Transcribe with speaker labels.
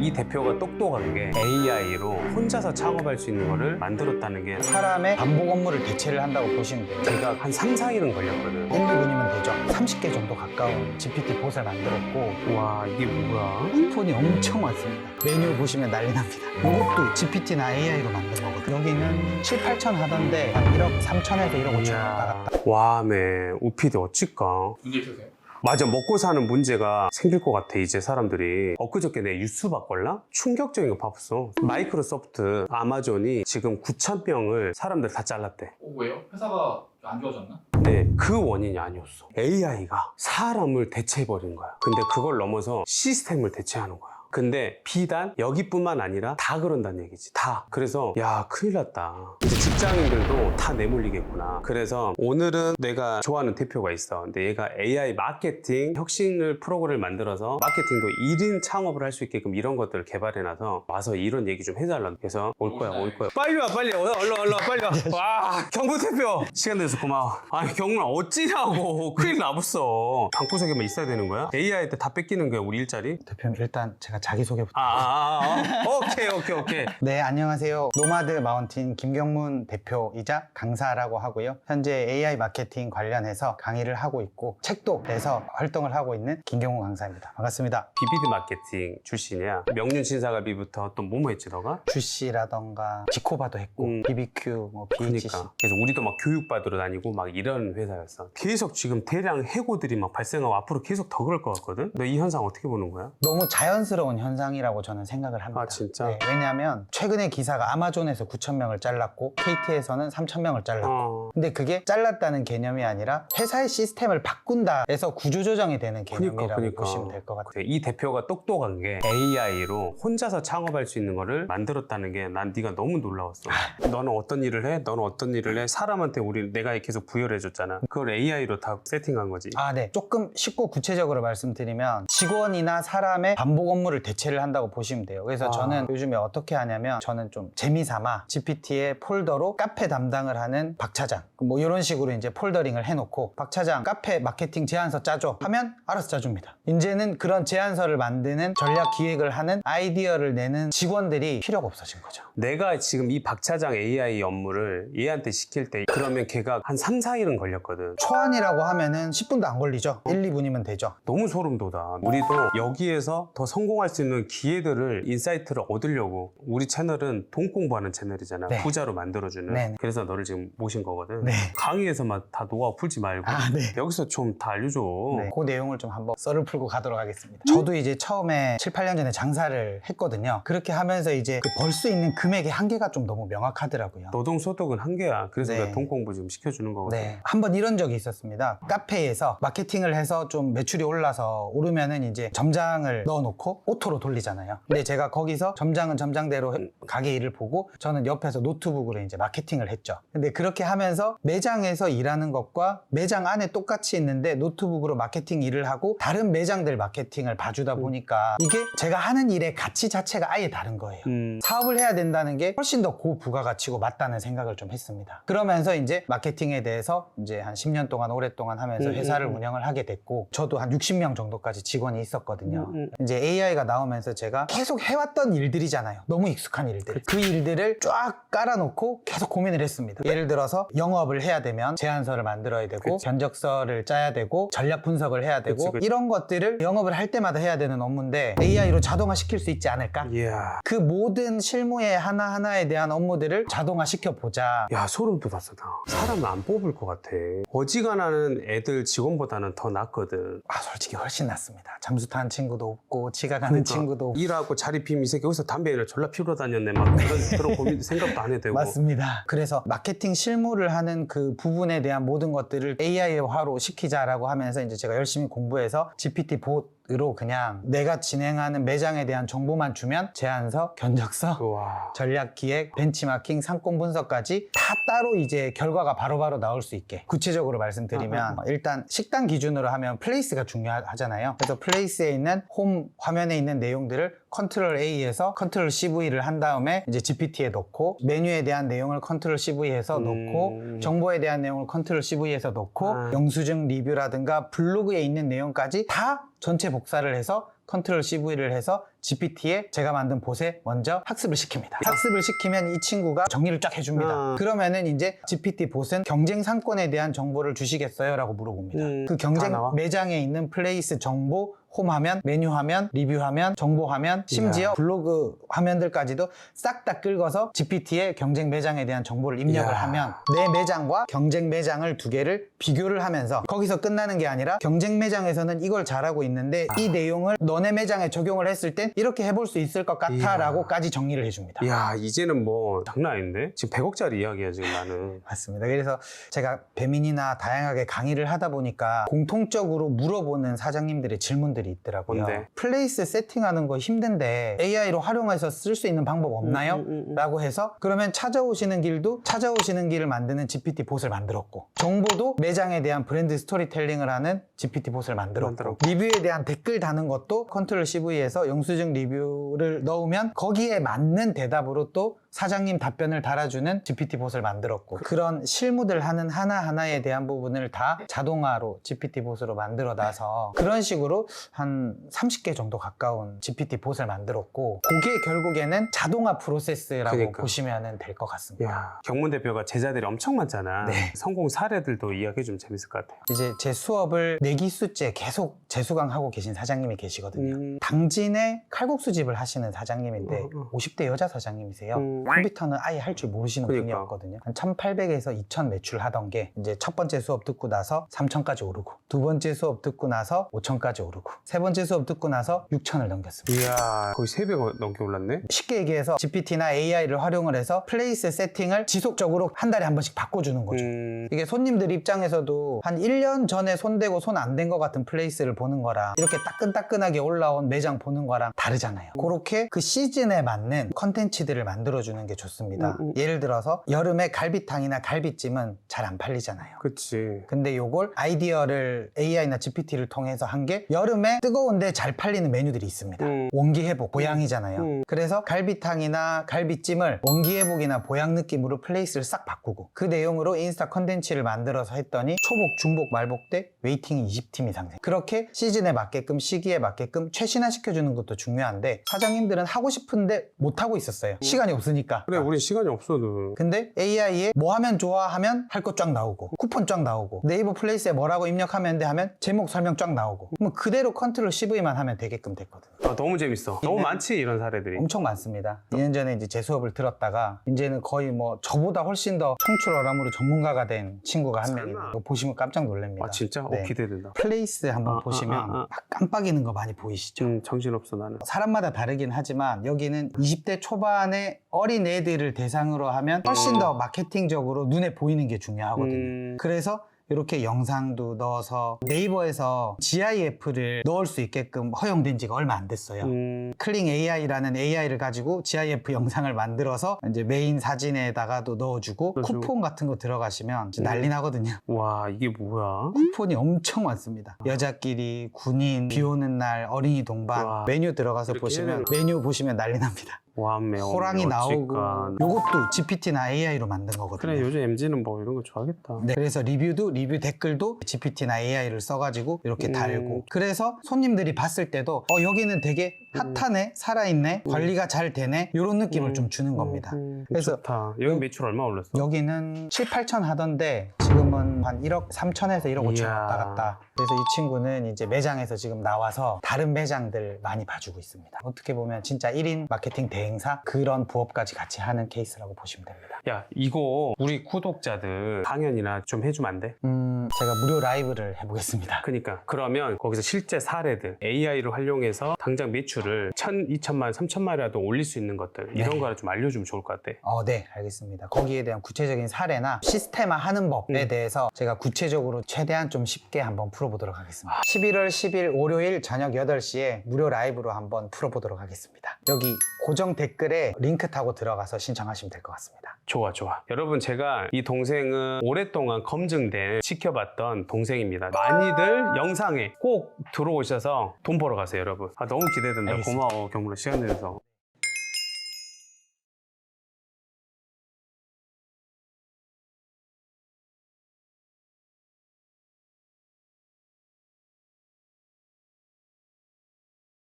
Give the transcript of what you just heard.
Speaker 1: 이 대표가 똑똑한 게 AI로 혼자서 창업할 수 있는 거를 만들었다는 게
Speaker 2: 사람의 반복 업무를 대체를 한다고 보시면 돼요.
Speaker 1: 제가 한 3, 4일은 걸렸거든.
Speaker 2: 1, 2분이면 되죠. 30개 정도 가까운 GPT 봇을 만들었고
Speaker 1: 와, 이게 뭐야?
Speaker 2: 폰이 엄청 많습니다. 메뉴 보시면 난리 납니다. 이것도 GPT나 AI로 만든 거거든요. 여기는 7, 8천 하던데 한 1억 3천에서 1억 5천 나갔다.
Speaker 1: 와매 우피디 어찌까?
Speaker 3: 문제 있으세요?
Speaker 1: 맞아, 먹고 사는 문제가 생길 것 같아. 이제 사람들이 엊그저께 내 뉴스 봤걸라? 충격적인 거 봤어. 마이크로소프트, 아마존이 지금 9,000명을 사람들 다 잘랐대.
Speaker 3: 왜요? 회사가 안 좋아졌나?
Speaker 1: 근데 그 원인이 아니었어. AI가 사람을 대체해버린 거야. 근데 그걸 넘어서 시스템을 대체하는 거야. 근데 비단 여기뿐만 아니라 다 그런다는 얘기지. 다. 그래서 야, 큰일 났다. 이제 직장인들도 다 내몰리겠구나. 그래서 오늘은 내가 좋아하는 대표가 있어. 근데 얘가 AI 마케팅 혁신을 프로그램을 만들어서 마케팅도 1인 창업을 할 수 있게끔 이런 것들을 개발해놔서 와서 이런 얘기 좀 해달라. 그래서 올 거야. 빨리 와, 빨리. 얼른 와, 빨리 와. 와, 경부 대표. 시간 내서 고마워. 아니, 경무는 어찌냐고. 큰일 나봤어. 방구석에만 있어야 되는 거야? AI한테 다 뺏기는 거야, 우리 일자리?
Speaker 2: 대표님 일단 제가 자기소개부터.
Speaker 1: 오케이.
Speaker 2: 네, 안녕하세요. 노마드 마운틴 김경문 대표이자 강사라고 하고요. 현재 AI 마케팅 관련해서 강의를 하고 있고 책도 내서 활동을 하고 있는 김경문 강사입니다. 반갑습니다.
Speaker 1: 비비드 마케팅 출신이야. 명륜 신사가비부터 또 뭐뭐 했지, 너가?
Speaker 2: 주시라던가 지코바도 했고 BBQ, 뭐 BHC.
Speaker 1: 그러니까. 그래서 우리도 막 교육받으러 다니고 막 이런 회사였어. 계속 지금 대량 해고들이 막 발생하고 앞으로 계속 더 그럴 것 같거든? 너 이 현상 어떻게 보는 거야?
Speaker 2: 너무 자연스러운 현상이라고 저는 생각을 합니다.
Speaker 1: 아, 진짜?
Speaker 2: 네, 왜냐하면 최근에 기사가 아마존에서 9,000명을 잘랐고 KT에서는 3,000명을 잘랐고 근데 그게 잘랐다는 개념이 아니라 회사의 시스템을 바꾼다 해서 구조조정이 되는 개념이라고 보시면 될 것 같아요.
Speaker 1: 그래, 이 대표가 똑똑한 게 AI로 혼자서 창업할 수 있는 거를 만들었다는 게 난 네가 너무 놀라웠어. 너는 어떤 일을 해? 너는 어떤 일을 해? 사람한테 내가 계속 부여를 해줬잖아. 그걸 AI로 다 세팅한 거지.
Speaker 2: 네. 조금 쉽고 구체적으로 말씀드리면 직원이나 사람의 반복 업무를 대체를 한다고 보시면 돼요. 그래서 저는 요즘에 어떻게 하냐면 저는 좀 재미삼아 GPT의 폴더로 카페 담당을 하는 박 차장 뭐 이런 식으로 이제 폴더링을 해놓고 박 차장 카페 마케팅 제안서 짜줘 하면 알아서 짜줍니다. 이제는 그런 제안서를 만드는 전략 기획을 하는 아이디어를 내는 직원들이 필요가 없어진 거죠.
Speaker 1: 내가 지금 이 박 차장 AI 업무를 얘한테 시킬 때 그러면 걔가 한 3, 4일은 걸렸거든.
Speaker 2: 초안이라고 하면은 10분도 안 걸리죠. 1, 2분이면 되죠.
Speaker 1: 너무 소름 돋아. 우리도 여기에서 더 성공할 수 있는 기회들을 인사이트를 얻으려고 우리 채널은 돈 공부하는 채널이잖아.
Speaker 2: 네.
Speaker 1: 부자로 만들어주는.
Speaker 2: 네.
Speaker 1: 그래서 너를 지금 모신 거거든.
Speaker 2: 네.
Speaker 1: 강의에서만 다 노하우 풀지 말고
Speaker 2: 네.
Speaker 1: 여기서 좀 다 알려줘.
Speaker 2: 네, 그 내용을 좀 한번 썰을 풀고 가도록 하겠습니다. 저도 이제 처음에 7, 8년 전에 장사를 했거든요. 그렇게 하면서 이제 벌 수 있는 금액의 한계가 좀 너무 명확하더라고요.
Speaker 1: 노동소득은 한계야. 그래서
Speaker 2: 네.
Speaker 1: 내가 돈 공부 지금 시켜주는 거거든.
Speaker 2: 네, 한번 이런 적이 있었습니다. 카페에서 마케팅을 해서 좀 매출이 올라서 오르면은 이제 점장을 넣어놓고 오토로 돌리잖아요. 근데 제가 거기서 점장은 점장대로 가게 일을 보고 저는 옆에서 노트북으로 이제 마케팅을 했죠. 근데 그렇게 하면서 매장에서 일하는 것과 매장 안에 똑같이 있는데 노트북으로 마케팅 일을 하고 다른 매장들 마케팅을 봐주다 보니까 이게 제가 하는 일의 가치 자체가 아예 다른 거예요. 사업을 해야 된다는 게 훨씬 더 고부가가치고 맞다는 생각을 좀 했습니다. 그러면서 이제 마케팅에 대해서 이제 한 10년 동안 오랫동안 하면서 회사를 운영을 하게 됐고 저도 한 60명 정도까지 직원이 있었거든요. 이제 AI가 나오면서 제가 계속 해왔던 일들이잖아요. 너무 익숙한 일들. 그 일들을 쫙 깔아놓고 계속 고민을 했습니다. 예를 들어서 영업을 해야 되면 제안서를 만들어야 되고 견적서를 짜야 되고 전략 분석을 해야 되고 이런 것들을 영업을 할 때마다 해야 되는 업무인데 AI로 자동화 시킬 수 있지 않을까? 그 모든 실무의 하나하나에 대한 업무들을 자동화 시켜보자.
Speaker 1: 야, 소름 돋았어. 나 사람을 안 뽑을 것 같아. 어지간하는 애들 직원보다는 더 낫거든.
Speaker 2: 솔직히 훨씬 낫습니다. 잠수 타는 친구도 없고 지각하는 친구도 없고.
Speaker 1: 일하고 자리 비면 이 새끼 여기서 담배를 졸라 피우러 다녔네. 막 그런 고민 생각도 안 해도 되고.
Speaker 2: 맞습니다. 그래서 마케팅 실무를 하는 그 부분에 대한 모든 것들을 AI화로 시키자라고 하면서 이제 제가 열심히 공부해서 GPT 봇으로 그냥 내가 진행하는 매장에 대한 정보만 주면 제안서, 견적서,
Speaker 1: 우와.
Speaker 2: 전략 기획, 벤치마킹, 상권 분석까지 다 따로 이제 결과가 바로바로 나올 수 있게 구체적으로 말씀드리면 일단 식당 기준으로 하면 플레이스가 중요하잖아요. 그래서 플레이스에 있는 홈 화면에 있는 내용들을 컨트롤 A에서 컨트롤 CV를 한 다음에 이제 GPT에 넣고 메뉴에 대한 내용을 컨트롤 CV에서 넣고 정보에 대한 내용을 컨트롤 CV에서 넣고 영수증 리뷰라든가 블로그에 있는 내용까지 다 전체 복사를 해서 컨트롤 CV를 해서 GPT에 제가 만든 봇에 먼저 학습을 시킵니다. 학습을 시키면 이 친구가 정리를 쫙 해줍니다. 그러면은 이제 GPT 봇은 경쟁 상권에 대한 정보를 주시겠어요? 라고 물어봅니다. 그
Speaker 1: 다
Speaker 2: 경쟁
Speaker 1: 나와?
Speaker 2: 매장에 있는 플레이스 정보, 홈 화면, 메뉴 화면, 리뷰 화면, 정보 화면, 심지어 블로그 화면들까지도 싹 다 긁어서 GPT에 경쟁 매장에 대한 정보를 입력을
Speaker 1: 이야.
Speaker 2: 하면 내 매장과 경쟁 매장을 두 개를 비교를 하면서 거기서 끝나는 게 아니라 경쟁 매장에서는 이걸 잘하고 있는데 이 내용을 너네 매장에 적용을 했을 땐 이렇게 해볼 수 있을 것 같아
Speaker 1: 이야.
Speaker 2: 라고까지 정리를 해줍니다.
Speaker 1: 이야, 이제는 뭐 장난 아닌데? 지금 100억짜리 이야기야, 지금 나는.
Speaker 2: 맞습니다. 그래서 제가 배민이나 다양하게 강의를 하다 보니까 공통적으로 물어보는 사장님들의 질문들이 있더라고요.
Speaker 1: 뭔데?
Speaker 2: 플레이스 세팅하는 거 힘든데 AI로 활용해서 쓸 수 있는 방법 없나요? 라고 해서 그러면 찾아오시는 길을 만드는 GPT 봇을 만들었고 정보도 매장에 대한 브랜드 스토리텔링을 하는 GPT 봇을 만들었고 리뷰에 대한 댓글 다는 것도 컨트롤 CV에서 영수증 리뷰를 넣으면 거기에 맞는 대답으로 또 사장님 답변을 달아주는 GPT 봇을 만들었고 그런 실무들 하는 하나하나에 대한 부분을 다 자동화로 GPT 봇으로 만들어 놔서 그런 식으로 한 30개 정도 가까운 GPT 봇을 만들었고 그게 결국에는 자동화 프로세스라고
Speaker 1: 그러니까.
Speaker 2: 보시면 될 것 같습니다.
Speaker 1: 야, 경문 대표가 제자들이 엄청 많잖아.
Speaker 2: 네.
Speaker 1: 성공 사례들도 이야기해주면 재밌을 것 같아.
Speaker 2: 이제 제 수업을 4기수째 계속 재수강하고 계신 사장님이 계시거든요. 당진에 칼국수집을 하시는 사장님인데 50대 여자 사장님이세요. 컴퓨터는 아예 할 줄 모르시는
Speaker 1: 그러니까.
Speaker 2: 분이었거든요. 한 1,800에서 2,000 매출하던 게 이제 첫 번째 수업 듣고 나서 3,000까지 오르고 두 번째 수업 듣고 나서 5,000까지 오르고 세 번째 수업 듣고 나서 6,000을 넘겼습니다.
Speaker 1: 이야, 거의 3배 넘게 올랐네?
Speaker 2: 쉽게 얘기해서 GPT나 AI를 활용을 해서 플레이스 세팅을 지속적으로 한 달에 한 번씩 바꿔주는 거죠. 이게 손님들 입장에서도 한 1년 전에 손대고 손 안 댄 것 같은 플레이스를 보는 거랑 이렇게 따끈따끈하게 올라온 매장 보는 거랑 다르잖아요. 그렇게 그 시즌에 맞는 컨텐츠들을 만들어주는 게 좋습니다. 예를 들어서 여름에 갈비탕이나 갈비찜은 잘 안 팔리잖아요.
Speaker 1: 그치.
Speaker 2: 근데 요걸 아이디어를 AI나 GPT를 통해서 한 게 여름에 뜨거운데 잘 팔리는 메뉴들이 있습니다. 원기 회복, 보양이잖아요. 그래서 갈비탕이나 갈비찜을 원기 회복이나 보양 느낌으로 플레이스를 싹 바꾸고 그 내용으로 인스타 컨텐츠를 만들어서 했더니 초복, 중복, 말복 때 웨이팅이 20팀 이상 생. 그렇게 시즌에 맞게끔 시기에 맞게끔 최신화 시켜주는 것도 중요한데 사장님들은 하고 싶은데 못 하고 있었어요. 시간이 없으니까.
Speaker 1: 그래, 우리 시간이 없어도.
Speaker 2: 근데 AI에 뭐 하면 좋아 하면 할 거 쫙 나오고 쿠폰 쫙 나오고 네이버 플레이스에 뭐라고 입력하면 돼 하면 제목 설명 쫙 나오고 그럼 그대로 컨트롤 CV만 하면 되게끔 됐거든요.
Speaker 1: 아, 너무 재밌어. 너무 많지, 이런 사례들이.
Speaker 2: 엄청 많습니다. 2년 전에 이제 제 수업을 들었다가 이제는 거의 뭐 저보다 훨씬 더 청출어람으로 전문가가 된 친구가 한 명이
Speaker 1: 설마.
Speaker 2: 이거 보시면 깜짝 놀랍니다.
Speaker 1: 아, 진짜?
Speaker 2: 네.
Speaker 1: 기대된다.
Speaker 2: 플레이스 한번 보시면 막 깜빡이는 거 많이 보이시죠?
Speaker 1: 정신없어, 나는.
Speaker 2: 사람마다 다르긴 하지만 여기는 20대 초반의 어린 애들을 대상으로 하면 훨씬 더 마케팅적으로 눈에 보이는 게 중요하거든요. 그래서 이렇게 영상도 넣어서 네이버에서 GIF를 넣을 수 있게끔 허용된 지가 얼마 안 됐어요. 클링 AI라는 AI를 가지고 GIF 영상을 만들어서 이제 메인 사진에다가도 넣어주고
Speaker 1: 그렇죠.
Speaker 2: 쿠폰 같은 거 들어가시면 진짜 난리 나거든요.
Speaker 1: 와, 이게 뭐야?
Speaker 2: 쿠폰이 엄청 많습니다. 여자끼리, 군인, 비 오는 날, 어린이 동반,
Speaker 1: 와.
Speaker 2: 메뉴 들어가서
Speaker 1: 이렇게
Speaker 2: 보시면
Speaker 1: 해야
Speaker 2: 메뉴 보시면 난리 납니다.
Speaker 1: 와메,
Speaker 2: 호랑이 나오고 요것도 GPT나 AI로 만든 거거든요.
Speaker 1: 그래, 요즘 MZ는 뭐 이런 거 좋아하겠다.
Speaker 2: 네, 그래서 리뷰 댓글도 GPT나 AI를 써가지고 이렇게 달고 그래서 손님들이 봤을 때도 여기는 되게 핫하네, 살아있네, 관리가 잘 되네 이런 느낌을 좀 주는 겁니다. 그래서
Speaker 1: 좋다. 여기 매출 얼마 올랐어?
Speaker 2: 여기는 7, 8천 하던데 지금은 한 1억 3천에서 1억 5천
Speaker 1: 이야.
Speaker 2: 왔다 갔다. 그래서 이 친구는 이제 매장에서 지금 나와서 다른 매장들 많이 봐주고 있습니다. 어떻게 보면 진짜 1인 마케팅 대행사 그런 부업까지 같이 하는 케이스라고 보시면 됩니다.
Speaker 1: 야, 이거 우리 구독자들 강연이나 좀 해주면 안 돼?
Speaker 2: 제가 무료 라이브를 해보겠습니다.
Speaker 1: 그러니까 그러면 거기서 실제 사례들 AI를 활용해서 당장 매출을 1,000, 2천만, 3천만이라도 올릴 수 있는 것들 이런 거를 좀 알려주면 좋을 것 같아.
Speaker 2: 네, 알겠습니다. 거기에 대한 구체적인 사례나 시스템화 하는 법에 대해서 제가 구체적으로 최대한 좀 쉽게 한번 풀어보도록 하겠습니다. 11월 10일 월요일 저녁 8시에 무료 라이브로 한번 풀어보도록 하겠습니다. 여기 고정 댓글에 링크 타고 들어가서 신청하시면 될 것 같습니다.
Speaker 1: 좋아. 여러분, 제가 이 동생은 오랫동안 검증된 지켜봤던 동생입니다. 많이들 영상에 꼭 들어오셔서 돈 벌어 가세요, 여러분. 너무 기대된다.
Speaker 2: 알겠습니다.
Speaker 1: 고마워, 경무로 시간 내줘서.